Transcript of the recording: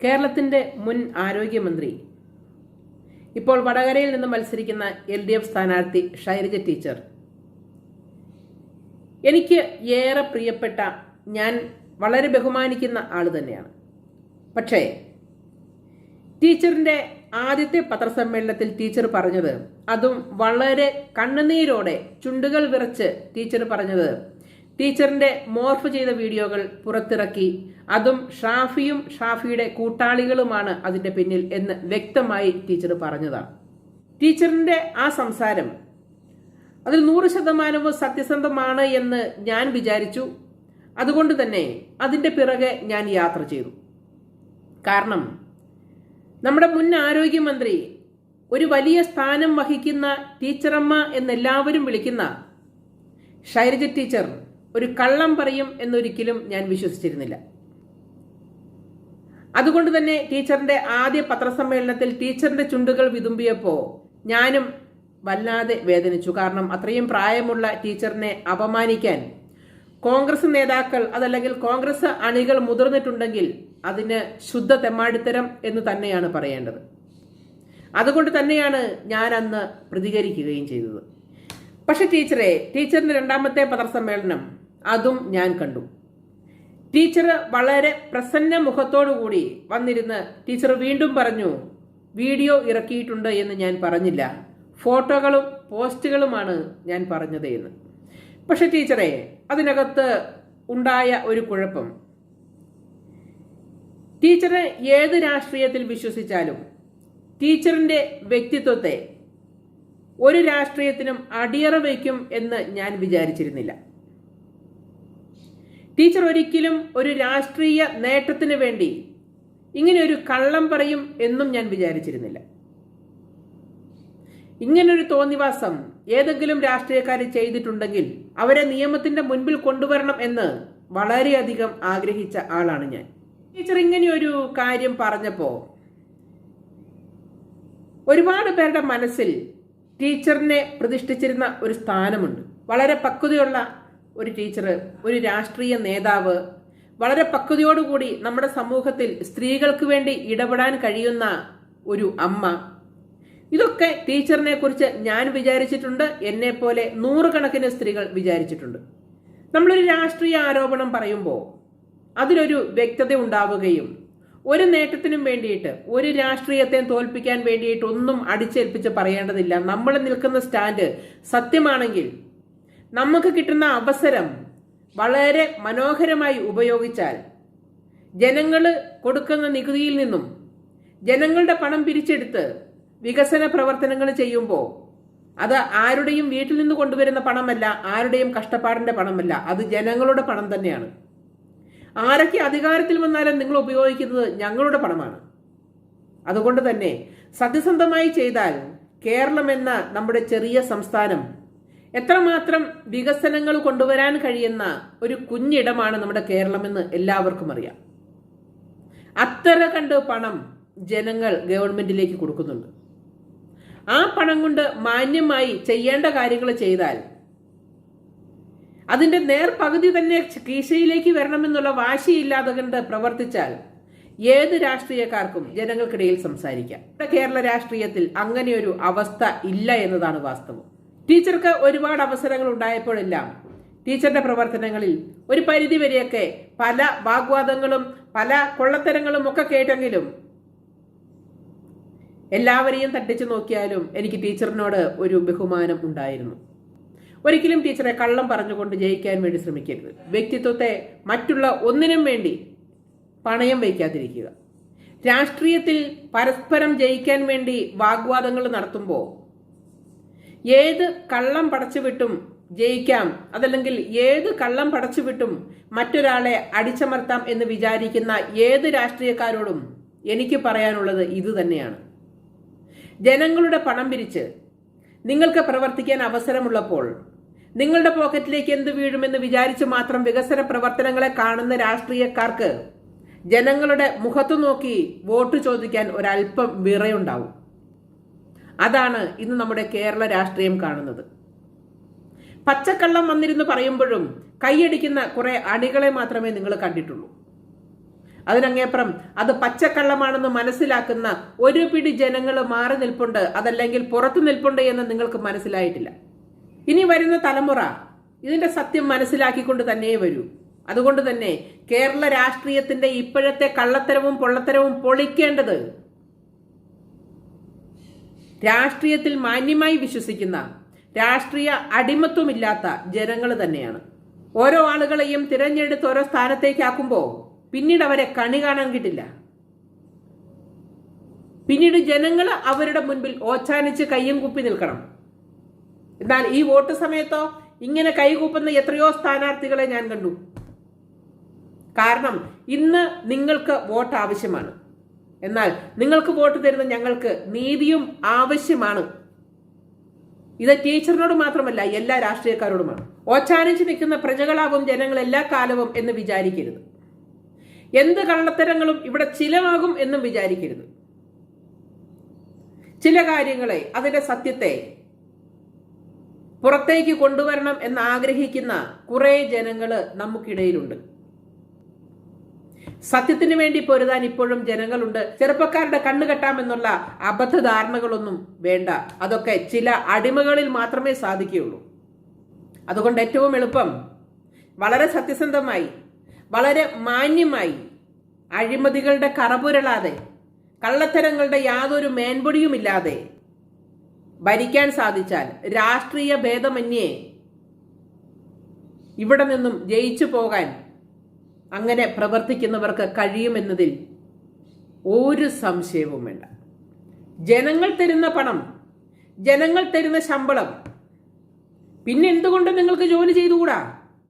കേരളത്തിന്റെ മുൻ ആരോഗ്യമന്ത്രി, ഇപ്പോൾ വടകരയിൽ നിന്ന് മത്സരിക്കുന്ന LDF സ്ഥാനാർത്ഥി ഷൈലജ ടീച്ചർ, എനിക്ക് ഏറെ പ്രിയപ്പെട്ട, ഞാൻ വളരെ ബഹുമാനിക്കുന്ന ആൾ തന്നെയാണ്. പക്ഷേ ടീച്ചറിൻ്റെ ആദ്യത്തെ പത്രസമ്മേളനത്തിൽ ടീച്ചർ പറഞ്ഞത്, അതും വളരെ കണ്ണുനീരോടെ ചുണ്ടുകൾ വിറച്ച് ടീച്ചർ പറഞ്ഞത്, ടീച്ചറിൻ്റെ മോർഫ് ചെയ്ത വീഡിയോകൾ പുറത്തിറക്കി, അതും ഷാഫിയും ഷാഫിയുടെ കൂട്ടാളികളുമാണ് അതിൻ്റെ പിന്നിൽ എന്ന് വ്യക്തമായി ടീച്ചർ പറഞ്ഞതാണ്. ടീച്ചറിൻ്റെ ആ സംസാരം അതിൽ 100% സത്യസന്ധമാണ് എന്ന് ഞാൻ വിചാരിച്ചു. അതുകൊണ്ട് തന്നെ അതിൻ്റെ പിറകെ ഞാൻ യാത്ര ചെയ്തു. കാരണം നമ്മുടെ മുൻ ആരോഗ്യമന്ത്രി, ഒരു വലിയ സ്ഥാനം വഹിക്കുന്ന ടീച്ചറമ്മ എന്നെല്ലാവരും വിളിക്കുന്ന ഷൈലജ ടീച്ചർ ഒരു കള്ളം പറയും എന്നൊരിക്കലും ഞാൻ വിശ്വസിച്ചിരുന്നില്ല. അതുകൊണ്ട് തന്നെ ടീച്ചറിന്റെ ആദ്യ പത്രസമ്മേളനത്തിൽ ടീച്ചറിന്റെ ചുണ്ടുകൾ വിതുമ്പിയപ്പോൾ ഞാനും വല്ലാതെ വേദനിച്ചു. കാരണം അത്രയും പ്രായമുള്ള ടീച്ചറിനെ അപമാനിക്കാൻ കോൺഗ്രസ് നേതാക്കൾ, അതല്ലെങ്കിൽ കോൺഗ്രസ് അണികൾ മുതിർന്നിട്ടുണ്ടെങ്കിൽ അതിന് ശുദ്ധ തെമ്മാടിത്തരം എന്ന് തന്നെയാണ് പറയേണ്ടത്. അതുകൊണ്ട് തന്നെയാണ് ഞാൻ അന്ന് പ്രതികരിക്കുകയും ചെയ്തത്. പക്ഷെ ടീച്ചറിന്റെ രണ്ടാമത്തെ പത്രസമ്മേളനം അതും ഞാൻ കണ്ടു. ടീച്ചർ വളരെ പ്രസന്ന മുഖത്തോടുകൂടി വന്നിരുന്ന് ടീച്ചർ വീണ്ടും പറഞ്ഞു, വീഡിയോ ഇറക്കിയിട്ടുണ്ട് എന്ന് ഞാൻ പറഞ്ഞില്ല, ഫോട്ടോകളും പോസ്റ്റുകളുമാണ് ഞാൻ പറഞ്ഞത് എന്ന്. പക്ഷെ ടീച്ചറെ, അതിനകത്ത് ഉണ്ടായ ഒരു കുഴപ്പം, ടീച്ചർ ഏത് രാഷ്ട്രീയത്തിൽ വിശ്വസിച്ചാലും ടീച്ചറിന്റെ വ്യക്തിത്വത്തെ ഒരു രാഷ്ട്രീയത്തിനും അടിയറ വയ്ക്കും എന്ന് ഞാൻ വിചാരിച്ചിരുന്നില്ല. ടീച്ചർ ഒരിക്കലും ഒരു രാഷ്ട്രീയ നേട്ടത്തിന് വേണ്ടി ഇങ്ങനെ ഒരു കള്ളം പറയും എന്നും ഞാൻ വിചാരിച്ചിരുന്നില്ല. ഇങ്ങനൊരു തോന്നിവാസം ഏതെങ്കിലും രാഷ്ട്രീയക്കാർ ചെയ്തിട്ടുണ്ടെങ്കിൽ അവരെ നിയമത്തിന്റെ മുൻപിൽ കൊണ്ടുവരണം എന്ന് വളരെയധികം ആഗ്രഹിച്ച ആളാണ് ഞാൻ. ടീച്ചർ ഇങ്ങനെയൊരു കാര്യം പറഞ്ഞപ്പോൾ ഒരുപാട് പേരുടെ മനസ്സിൽ ടീച്ചറിനെ പ്രതിഷ്ഠിച്ചിരുന്ന ഒരു സ്ഥാനമുണ്ട്. വളരെ പക്വതയുള്ള ഒരു ടീച്ചർ, ഒരു രാഷ്ട്രീയ നേതാവ്, വളരെ പക്വതയോടുകൂടി നമ്മുടെ സമൂഹത്തിൽ സ്ത്രീകൾക്ക് വേണ്ടി ഇടപെടാൻ കഴിയുന്ന ഒരു അമ്മ. ഇതൊക്കെ ടീച്ചറിനെ കുറിച്ച് ഞാൻ വിചാരിച്ചിട്ടുണ്ട്. എന്നെ പോലെ നൂറുകണക്കിന് സ്ത്രീകൾ വിചാരിച്ചിട്ടുണ്ട്. നമ്മളൊരു രാഷ്ട്രീയ ആരോപണം പറയുമ്പോൾ അതിലൊരു വ്യക്തത ഉണ്ടാവുകയും ഒരു നേട്ടത്തിനും വേണ്ടിയിട്ട്, ഒരു രാഷ്ട്രീയത്തെ തോൽപ്പിക്കാൻ വേണ്ടിയിട്ട് ഒന്നും അടിച്ചേൽപ്പിച്ച് പറയേണ്ടതില്ല. നമ്മൾ നിൽക്കുന്ന സ്റ്റാൻഡ് സത്യമാണെങ്കിൽ നമുക്ക് കിട്ടുന്ന അവസരം വളരെ മനോഹരമായി ഉപയോഗിച്ചാൽ, ജനങ്ങൾ കൊടുക്കുന്ന നികുതിയിൽ നിന്നും ജനങ്ങളുടെ പണം പിരിച്ചെടുത്ത് വികസന പ്രവർത്തനങ്ങൾ ചെയ്യുമ്പോൾ അത് ആരുടെയും വീട്ടിൽ നിന്ന് കൊണ്ടുവരുന്ന പണമല്ല, ആരുടെയും കഷ്ടപ്പാടിന്റെ പണമല്ല, അത് ജനങ്ങളുടെ പണം തന്നെയാണ്. ആരൊക്കെ അധികാരത്തിൽ വന്നാലും നിങ്ങൾ ഉപയോഗിക്കുന്നത് ഞങ്ങളുടെ പണമാണ്. അതുകൊണ്ട് തന്നെ സത്യസന്ധമായി ചെയ്താൽ കേരളം എന്ന നമ്മുടെ ചെറിയ സംസ്ഥാനം എത്രമാത്രം വികസനങ്ങൾ കൊണ്ടുവരാൻ കഴിയുന്ന ഒരു കുഞ്ഞിടമാണ് നമ്മുടെ കേരളമെന്ന് എല്ലാവർക്കും അറിയാം. അത്ര കണ്ട് പണം ജനങ്ങൾ ഗവൺമെന്റിലേക്ക് കൊടുക്കുന്നുണ്ട്. ആ പണം കൊണ്ട് മാന്യമായി ചെയ്യേണ്ട കാര്യങ്ങൾ ചെയ്താൽ, അതിന്റെ നേർപകുതി തന്നെ കീശയിലേക്ക് വരണമെന്നുള്ള വാശിയില്ലാതെ കണ്ട് പ്രവർത്തിച്ചാൽ ഏത് രാഷ്ട്രീയക്കാർക്കും ജനങ്ങൾക്കിടയിൽ സംസാരിക്കാം. കേരള രാഷ്ട്രീയത്തിൽ അങ്ങനെയൊരു അവസ്ഥ ഇല്ല എന്നതാണ് വാസ്തവം. ടീച്ചർക്ക് ഒരുപാട് അവസരങ്ങൾ ഉണ്ടായപ്പോഴെല്ലാം ടീച്ചറുടെ പ്രവർത്തനങ്ങളിൽ ഒരു പരിധിവരെയൊക്കെ പല വാഗ്വാദങ്ങളും പല കൊള്ളത്തരങ്ങളും ഒക്കെ കേട്ടെങ്കിലും എല്ലാവരെയും തട്ടിച്ചു നോക്കിയാലും എനിക്ക് ടീച്ചറിനോട് ഒരു ബഹുമാനം ഉണ്ടായിരുന്നു. ഒരിക്കലും ടീച്ചറെ കള്ളം പറഞ്ഞുകൊണ്ട് ജയിക്കാൻ വേണ്ടി ശ്രമിക്കരുത്. വ്യക്തിത്വത്തെ മറ്റുള്ള ഒന്നിനും വേണ്ടി പണയം വയ്ക്കാതിരിക്കുക. രാഷ്ട്രീയത്തിൽ പരസ്പരം ജയിക്കാൻ വേണ്ടി വാഗ്വാദങ്ങൾ നടത്തുമ്പോൾ ഏത് കള്ളം പടച്ചുവിട്ടും ജയിക്കാം, അതല്ലെങ്കിൽ ഏത് കള്ളം പടച്ചുവിട്ടും മറ്റൊരാളെ അടിച്ചമർത്താം എന്ന് വിചാരിക്കുന്ന ഏത് രാഷ്ട്രീയക്കാരോടും എനിക്ക് പറയാനുള്ളത് ഇത് തന്നെയാണ്. ജനങ്ങളുടെ പണം പിരിച്ച് നിങ്ങൾക്ക് പ്രവർത്തിക്കാൻ അവസരമുള്ളപ്പോൾ നിങ്ങളുടെ പോക്കറ്റിലേക്ക് എന്ത് വീഴുമെന്ന് വിചാരിച്ച് മാത്രം വികസന പ്രവർത്തനങ്ങളെ കാണുന്ന രാഷ്ട്രീയക്കാർക്ക് ജനങ്ങളുടെ മുഖത്തു നോക്കി വോട്ട് ചോദിക്കാൻ ഒരല്പം വിറയുണ്ടാവും. അതാണ് ഇന്ന് നമ്മുടെ കേരള രാഷ്ട്രീയം കാണുന്നത്. പച്ചക്കള്ളം വന്നിരുന്ന് പറയുമ്പോഴും കൈയടിക്കുന്ന കുറെ അണികളെ മാത്രമേ നിങ്ങൾ കണ്ടിട്ടുള്ളൂ. അതിനങ്ങേപ്പുറം അത് പച്ചക്കള്ളമാണെന്ന് മനസ്സിലാക്കുന്ന ഒരു പിടി ജനങ്ങൾ മാറി നിൽപ്പുണ്ട്, അതല്ലെങ്കിൽ പുറത്തു നിൽപ്പുണ്ട് എന്ന് നിങ്ങൾക്ക് മനസ്സിലായിട്ടില്ല. ഇനി വരുന്ന തലമുറ ഇതിന്റെ സത്യം മനസ്സിലാക്കിക്കൊണ്ട് തന്നെ വരൂ. അതുകൊണ്ട് തന്നെ കേരള രാഷ്ട്രീയത്തിന്റെ ഇപ്പോഴത്തെ കള്ളത്തരവും പൊള്ളത്തരവും പൊളിക്കേണ്ടത് രാഷ്ട്രീയത്തിൽ മാന്യമായി വിശ്വസിക്കുന്ന, രാഷ്ട്രീയ അടിമത്വമില്ലാത്ത ജനങ്ങൾ തന്നെയാണ്. ഓരോ ആളുകളെയും തിരഞ്ഞെടുത്ത് ഓരോ സ്ഥാനത്തേക്കാക്കുമ്പോൾ പിന്നീട് അവരെ കണി കാണാൻ കിട്ടില്ല. പിന്നീട് ജനങ്ങൾ അവരുടെ മുൻപിൽ ഓച്ചാനിച്ച് കയ്യും കുപ്പി നിൽക്കണം. എന്നാൽ ഈ വോട്ട് സമയത്തോ ഇങ്ങനെ കൈകൂപ്പുന്ന എത്രയോ സ്ഥാനാർത്ഥികളെ ഞാൻ കണ്ടു. കാരണം ഇന്ന് നിങ്ങൾക്ക് വോട്ട് ആവശ്യമാണ്. എന്നാൽ നിങ്ങൾക്ക് വോട്ട് തരുന്ന ഞങ്ങൾക്ക് നീതിയും ആവശ്യമാണ്. ഇത് ടീച്ചറിനോട് മാത്രമല്ല, എല്ലാ രാഷ്ട്രീയക്കാരോടുമാണ്. ഓച്ചാനിച്ച് നിൽക്കുന്ന പ്രജകളാവും ജനങ്ങൾ എല്ലാ കാലവും എന്ന് വിചാരിക്കരുത്. എന്ത് കള്ളത്തരങ്ങളും ഇവിടെ ചിലവാകും എന്നും വിചാരിക്കരുത്. ചില കാര്യങ്ങളെ, അതിന്റെ സത്യത്തെ പുറത്തേക്ക് കൊണ്ടുവരണം എന്ന് ആഗ്രഹിക്കുന്ന കുറെ ജനങ്ങൾ നമുക്കിടയിലുണ്ട്. സത്യത്തിന് വേണ്ടി പൊരുതാൻ ഇപ്പോഴും ജനങ്ങളുണ്ട്. ചെറുപ്പക്കാരുടെ കണ്ണു കെട്ടാമെന്നുള്ള അബദ്ധധാരണകളൊന്നും വേണ്ട. അതൊക്കെ ചില അടിമകളിൽ മാത്രമേ സാധിക്കുകയുള്ളൂ. അതുകൊണ്ട് ഏറ്റവും എളുപ്പം വളരെ സത്യസന്ധമായി, വളരെ മാന്യമായി, അഴിമതികളുടെ കറപുരളാതെ, കള്ളത്തരങ്ങളുടെ യാതൊരു മേൻപൊടിയുമില്ലാതെ ഭരിക്കാൻ സാധിച്ചാൽ രാഷ്ട്രീയ ഭേദമന്യേ ഇവിടെ നിന്നും ജയിച്ചു പോകാൻ അങ്ങനെ പ്രവർത്തിക്കുന്നവർക്ക് കഴിയുമെന്നതിൽ ഒരു സംശയവും വേണ്ട. ജനങ്ങൾ തരുന്ന പണം, ജനങ്ങൾ തരുന്ന ശമ്പളം, പിന്നെ എന്തുകൊണ്ട് നിങ്ങൾക്ക് ജോലി ചെയ്തുകൂടാ?